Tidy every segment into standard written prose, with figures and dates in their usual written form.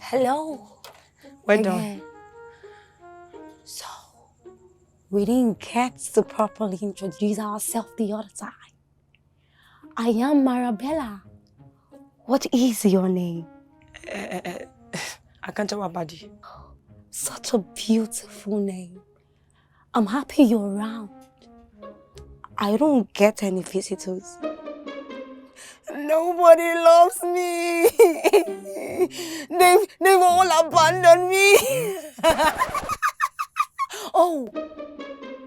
Hello. Well done. So, we didn't get to properly introduce ourselves the other time. I am Marabella. What is your name? Akanchawa Baddie. Such a beautiful name. I'm happy you're around. I don't get any visitors. Nobody loves me. They've all abandoned me. Oh,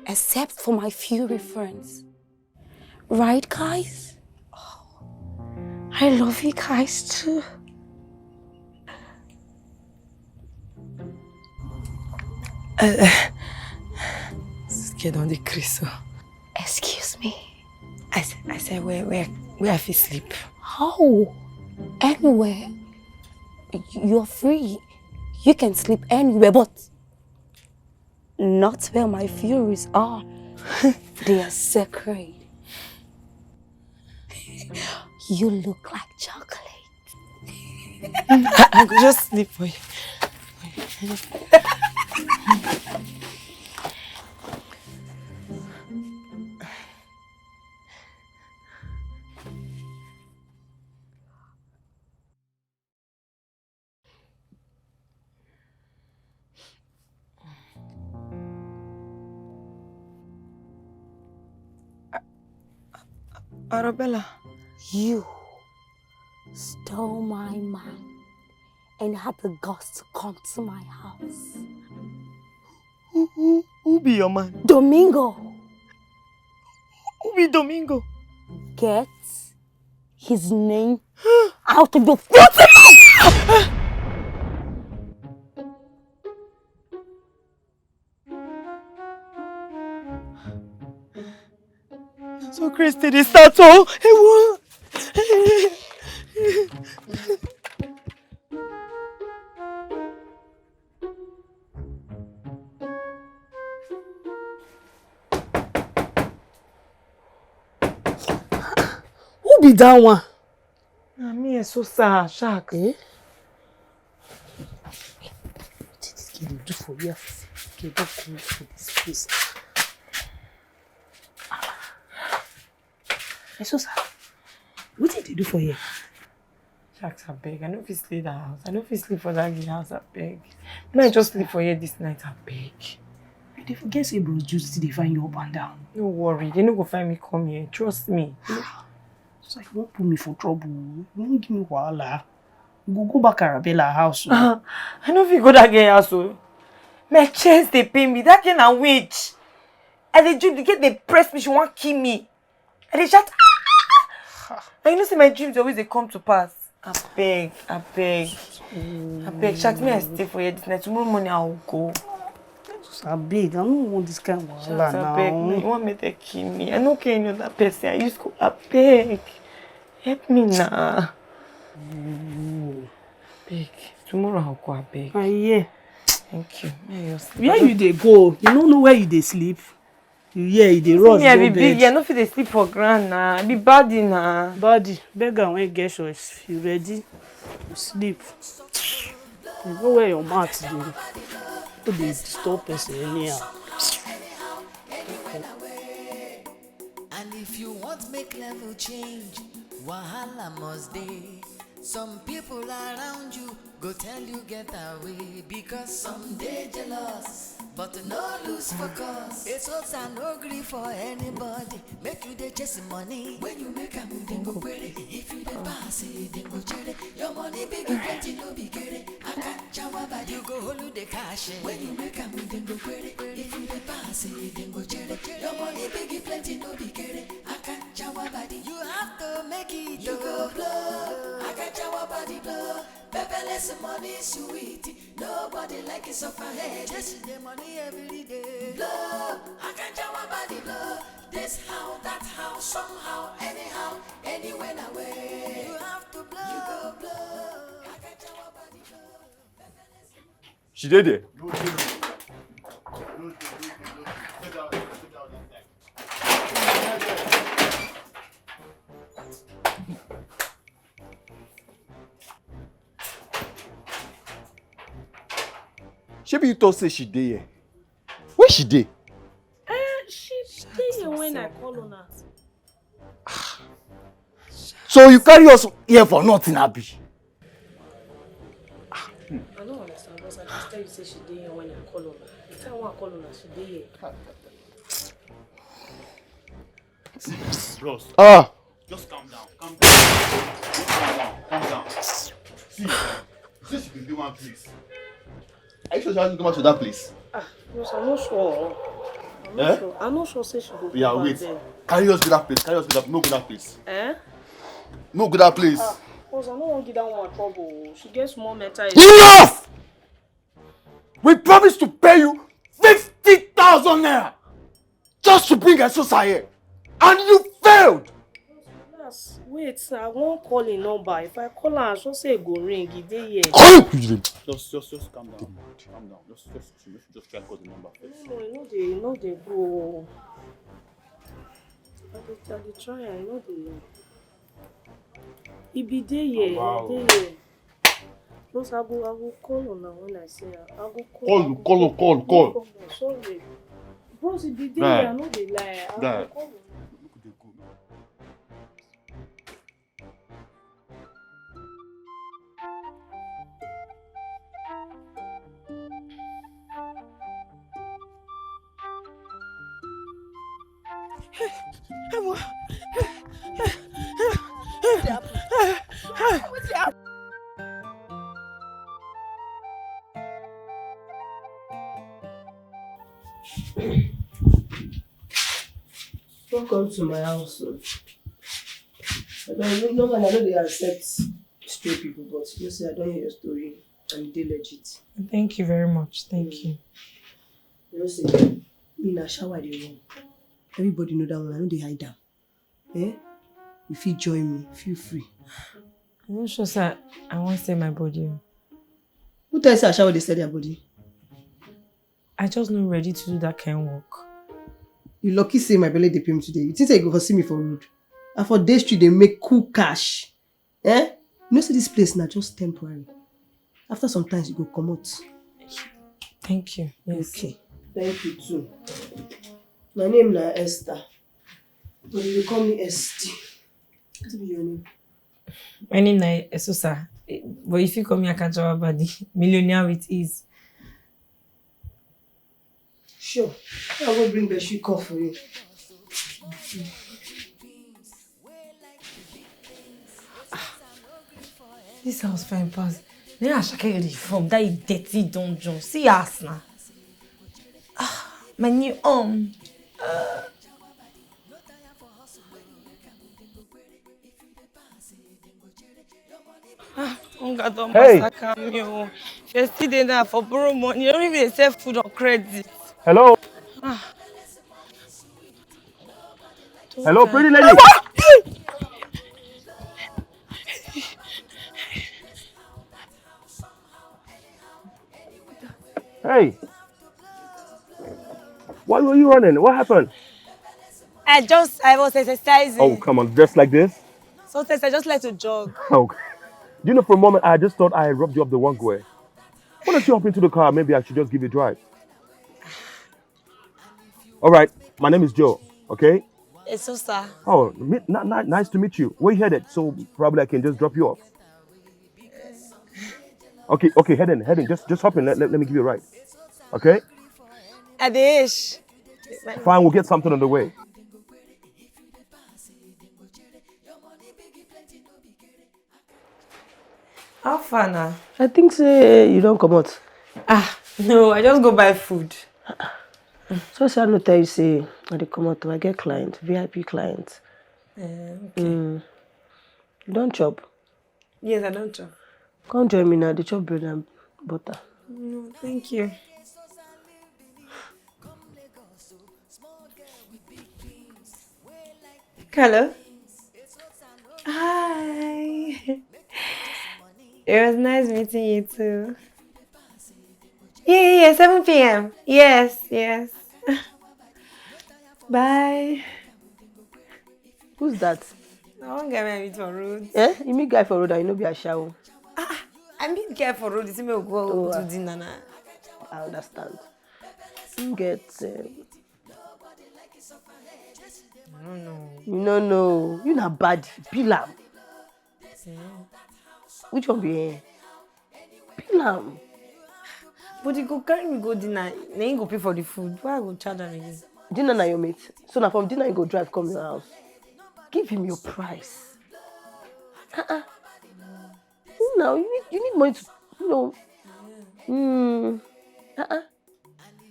except for my few friends. Right, guys? Oh, I love you guys too. Scared on the crease. Excuse me. I said where I feel sleep. How? Anywhere. You're free. You can sleep anywhere, but not where my furies are. They are sacred. You look like chocolate. I could just sleep for you. Arabella. You stole my man and had the guts to come to my house. Who be your man? Domingo. Who be Domingo? Get his name out of your filthy mouth! So Christy, this start all. Who be that one? Me Eseosa, shark. Eh? What did this kid do for you? Okay, don't come for this place. Eseosa, what did they do for you? Sharks, I beg. I know if you sleep that house. I know if you sleep for that house, I beg. May I just sleep for you this night, I beg. They forget say bros just they find you up and down. No worry, they no go find me come here. Trust me. It's like you won't put me for trouble. You won't give me wahala. You go back Arabella house. I know if you go that girl house. My chest they pay me. That kind of witch. And they dream, they get they press me. She want kill me. And they shout. And you know, see my dreams always they come to pass. I beg. Sharks, may I stay for you this night? Tomorrow morning I will go. I beg, I don't want this kind of wahala now. I beg, you want me to kill me? I don't care any other person. I used to go, I beg. Help me now. Beg. Tomorrow I'll go, I beg. Yeah. Thank you. Where you dey go? You don't know where you dey sleep? You dey rush go bed. Big, I no fit dey sleep for ground now. I be Baddie now. Baddie, beggar when you get your you ready? You sleep. You know where your mat is. To be disturb person anyhow. And if you want make level change, wahala must dey. Some people around you go tell you get away because some dey jealous, but no lose focus. Eseosa no gree for anybody. Make you dey chase money. When you make a move, then go query. If you dey pass it, then go cherry. Your money big, plenty no be carry. Akanchawa Baddie, you go hold the cash. When you make a move, then go query. If you dey pass it, then go cherry. Your money big, plenty no be carry. Akanchawa Baddie, you have to make it. You go blow. Akanchawa Baddie blow. Beverly money sweet. Nobody like it so far head. Chasing the money every day. Blow. Akanchawa Baddie blow. This how, that how, somehow, anyhow, anywhere, away. You have to blow. You go blow. Akanchawa Baddie blow. She did it. Shebi you thought say she dey here. Where she dey? She stay here when I call on her. So you carry us here for nothing, Abi? I don't understand because I just tell you say she dey here when I call on her. The time when I call on her, she dey here. Bros, Ah. just calm down. Calm down. Calm down. See, since you can do one place. Are you sure she hasn't come back to that place? Yes, I'm not sure. I'm not sure say she go Yeah, come wait. back there. Carry us to that place. Carry us to that. No, go that place. No, go that place. Because I don't want to get that one trouble. She gets more mental. Enough! We promised to pay you 50,000 naira just to bring Eseosa here, and you failed. Yes, wait, I won't call a number. If I call her, she'll say go ring. He dey here. Just calm down. Calm down. Just try to call the number first. No, they go. I dey try. I know they. He be there here. Wow. He dey here. Plus, I will call on her when I see her. I will call. Call. Sorry. Bros, he be there here. I know they lie. I will call on her. Don't come to my house. Normally, I know they accept straight people, but you say I don't hear your story and they legit. Thank you very much. Thank you. You know, say, me in a shower, they room. Everybody know that one. I know they hide down. If you join me, feel free. I'm not sure, sir. I won't say my body. Who tells you I shower they sell their body? I just not ready to do that kind of work. You lucky say my belly they pay me today. You think you go for see me for road? And for day street they make cool cash. You know see this place now just temporary. After some time you go come out. Thank you. Yes. Okay. Thank you too. My name is Esther. But you call me Esti. What be your name? My name is Eseosa. But if you call me Akanchawa Baddie, millionaire with ease. Sure. I will bring the shoe cup for you. This house fine pass. Then I shall get from that dirty dungeon. See us now. My new home. Hey. Yesterday now for borrow money. You don't even accept food or credit. Hello. Hello, pretty lady. Hey. Why were you running? What happened? I was exercising. Oh, come on, just like this? Sometimes I just like to jog. Oh. You know, for a moment, I just thought I rubbed you up the wrong way. Why don't you hop into the car? Maybe I should just give you a drive. All right, my name is Joe, okay? Eseosa. Oh, nice to meet you. Where you headed? So probably I can just drop you off. Okay, head in. Just hop in. Let me give you a ride. Okay? At the age. Fine, we'll get something on the way. How far now? I think say you don't come out. No, I just go buy food. So I no tell you say I dey come out. I get client, VIP client. Okay. You don't chop. Yes, I don't chop. Come join me now. They chop bread and butter. No, thank you. Hello. Hi. It was nice meeting you too. Yeah, 7 p.m. Yes. Bye. Who's that? I won't get me meet for road. You meet guy for road and you know be a shower. I meet guy for road. You see me go to dinner now. I understand. You get... No. You not bad. Pilam. Which one be here? Pilam. But you go carry me go dinner. Then you go pay for the food. Why I go charge them again? Dinner na your mate. So now from dinner you go drive come your house. Give him your price. Now you need money to,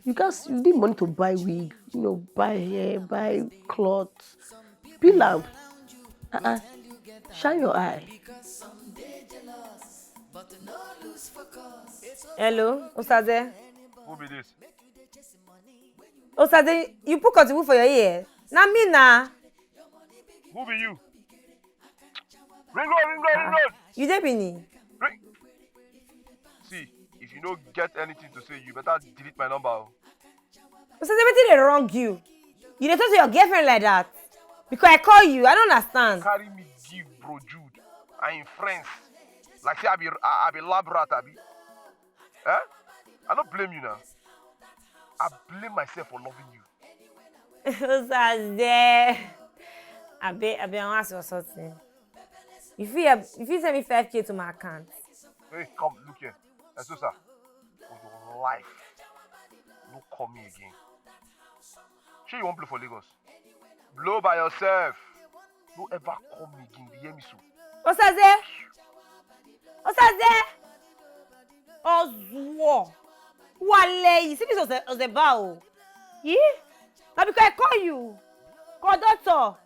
You need money to buy wig, buy hair, buy clothes. Pilam. Shine your eye. Hello, Osaze. Who be this? Osaze, you put cotton wool for your ear. Na me na. Who be you? Ring road. You dey Bini? Ring. See, if you don't get anything to say, you better delete my number. Osaze, wetin dey wrong you? You dey talk to your girlfriend like that? Because I call you, I don't understand. Carry me give bro Jude. I am friends. Like say I be lab rat, abi. Eh? I don't blame you now. I blame myself for loving you. Osaze. I want to ask you something. If you send me 5K to my account. Hey, come, look here. Eseosa, for your life, don't call me again. Sure you won't play for Lagos? Blow by yourself. Don't ever call me again. You hear me so? Osaze. Ozuo. Wale, you see this was a bow. Yeah? Now because I call you. Call doctor.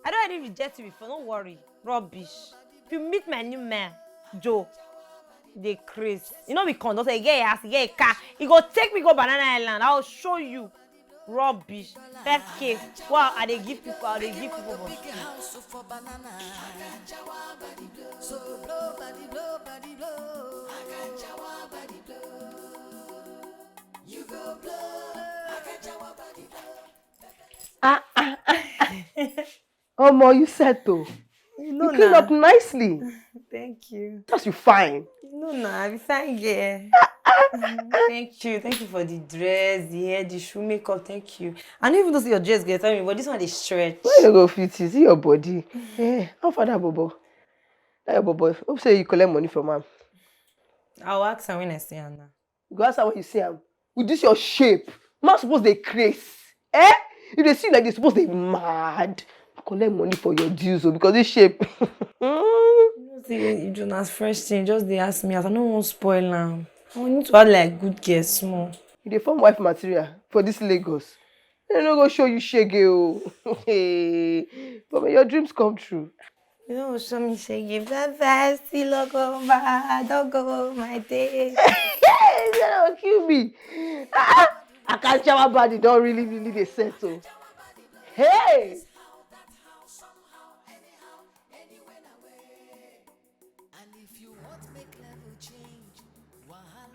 I don't already reject you before, don't worry. Rubbish. If you meet my new man, Joe, they crazy. You know we conduct, you get a house, you get a car. You go take me go Banana Island. I'll show you. Rubbish. 5K. Wow, they give people. But... Omo, you settle. You clean up nicely. Thank you. Just you fine. No, I be fine, yeah. Thank you for the dress, the hair, the shoe, makeup. Thank you. I don't even know if your dress get on me, but this one is stretch. Where you go fit it? See your body. How far that bobo? That your bobo. Hope say you collect money from him. I'll ask her when I see her now. You go ask her when you see him. With this your shape, man suppose they craze. If they see you like they suppose they mad. Collect money for your dues, because this shape. See, Jonas, fresh thing, just they ask me, as I don't want to spoil now. I need to add like good girl small. You dey form wife material for this Lagos. They no go show you shege o. But may your dreams come true. You don't show me shege, bye, still don't go my day. You don't kill me. Akanchawa Baddie don't really dey settle. Hey!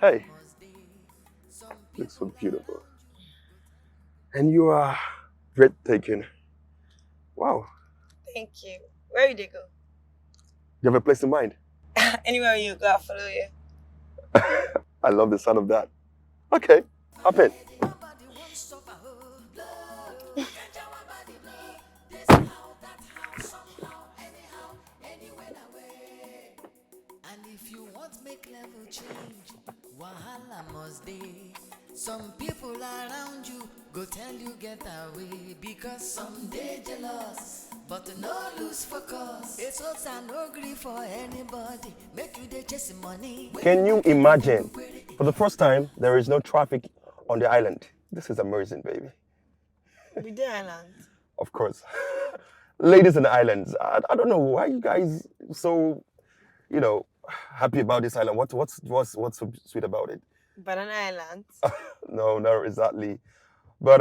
Hey, you look so beautiful. And you are breathtaking. Wow. Thank you. Where did they go? You have a place in mind? Anywhere you go, I'll follow you. I love the sound of that. Okay, hop in. Wahala must dey. Some people around you go tell you get away because some dey jealous, but no lose focus. Eseosa no gree for anybody. Make you dey chase money. Can you imagine? For the first time, there is no traffic on the island. This is amazing, baby. With the island? Of course. Ladies in the islands. I don't know why you guys so, happy about this island. What's so sweet about it? Banana Island? No, not exactly. But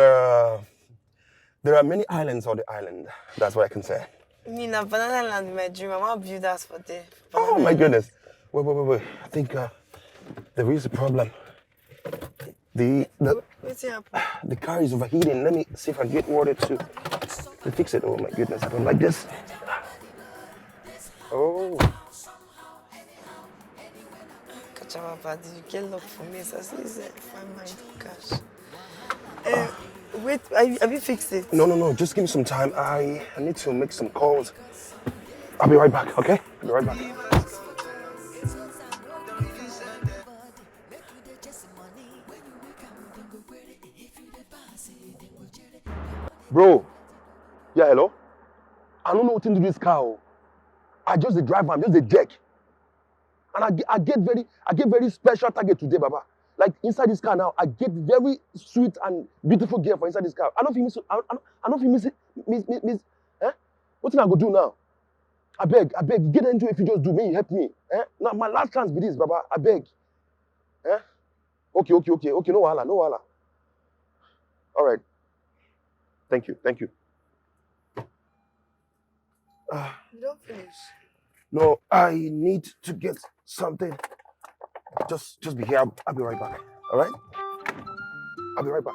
there are many islands on the island. That's what I can say. Banana Island is my dream. I want to build that for there. Oh my goodness. Wait. I think there is a problem. What's happening? The car is overheating. Let me see if I can get water to fix it. Oh my goodness, I don't like this. Oh. Akanchawa Baddie, you get luck for me. So I said, find my cash. Wait, have you fixed it? No. Just give me some time. I need to make some calls. I'll be right back, okay? I'll be right back. Bro. Yeah, hello? I don't know what to do this car. I just the driver, I'm just the jack. And I get very special target today, Baba. Like inside this car now, I get very sweet and beautiful girl for inside this car. I don't feel miss it. Eh? What thing I go do now? I beg, get into it if you just do me, help me. Eh? Now my last chance be this, Baba. I beg. Eh? Okay, no wahala. All right. Thank you. You don't finish. No, I need to get something. Just be here. I'll be right back. All right? I'll be right back.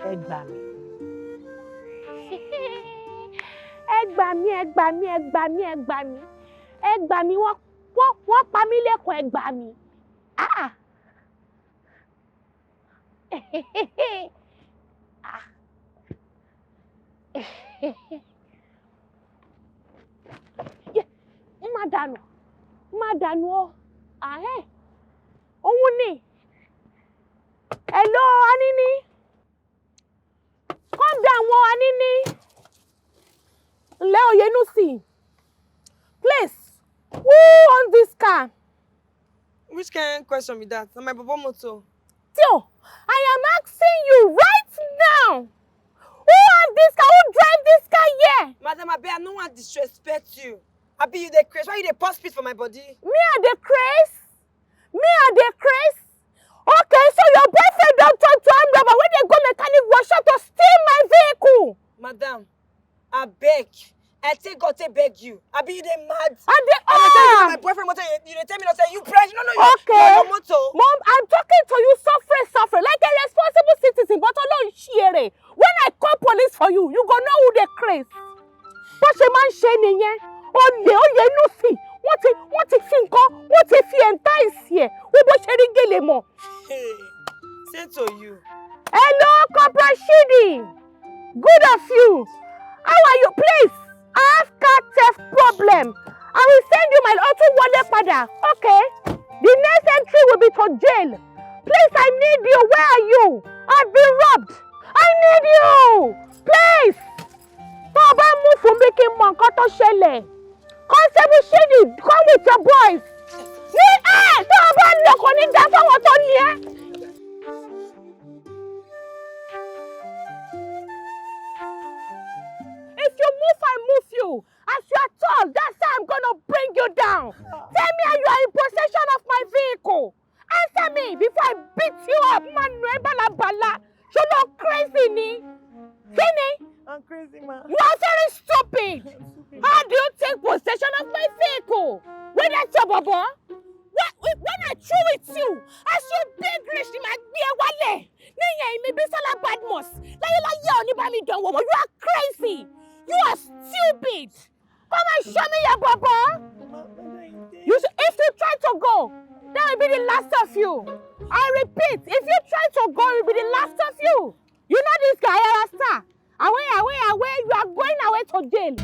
Ẹ gbà mí wọ́n pa mí lẹ́kọ̀ọ́ ẹ gbà mí. Má dànù o. Òun ni. Hello, Anini. Come down, Anini. Leo Yenusi. Please, who owns this car? Which kind of question with that? My Bobo motor. Tio, I am asking you right now. Who owns this car? Who drives this car here? Madam Abe, I don't want to disrespect you. Abi, you the craze? Why you the pause spit for my body? Me are the craze? Okay, so your boyfriend don't talk to him, but when they go mechanic workshop to steal my vehicle. Madam, I beg. I take God to beg you. Abi, you the mad? My boyfriend motor, you tell me not say you price. No, okay. Your motor. Mom, I'm talking to you suffering, like a responsible citizen, but alone share. When I call police for you, you gonna know who they craze. But she man shane yen. Oye no see. What ti fi nǹkan, what ti fi entice here. Wo bo ṣe rí gèlè mọ́. Hey, say to you. Hello, Corporal Shidi. Good of you. How are you? Please, I have car theft problem. I will send you my auto wallet pada. Okay. The next entry will be to jail. Please, I need you. Where are you? I've been robbed. I need you. Please. Tó bá move fún mi kí n mọ nǹkan tó ṣẹlẹ̀. Constable Shidi, come with your boys. Tó bá lọ kò ní dá fáwọn tó ní ẹ. If you move, I move you. As you are tall, that's how I'm gonna bring you down. Tell me how you are in possession of my vehicle. Answer me before I beat you up, man. You look crazy, ni. Kini? I'm crazy, man. You are very stupid. How do you take possession of my vehicle? When that's your baba? When I threw it you, as you big rich, you might be a wale. Maybe Sala Badmos. You are crazy. You are stupid. Come and show me your baba. If you try to go, that will be the last of you. I repeat, if you try to go, it will be the last of you. You know this guy, Star. Away, you are going away to jail.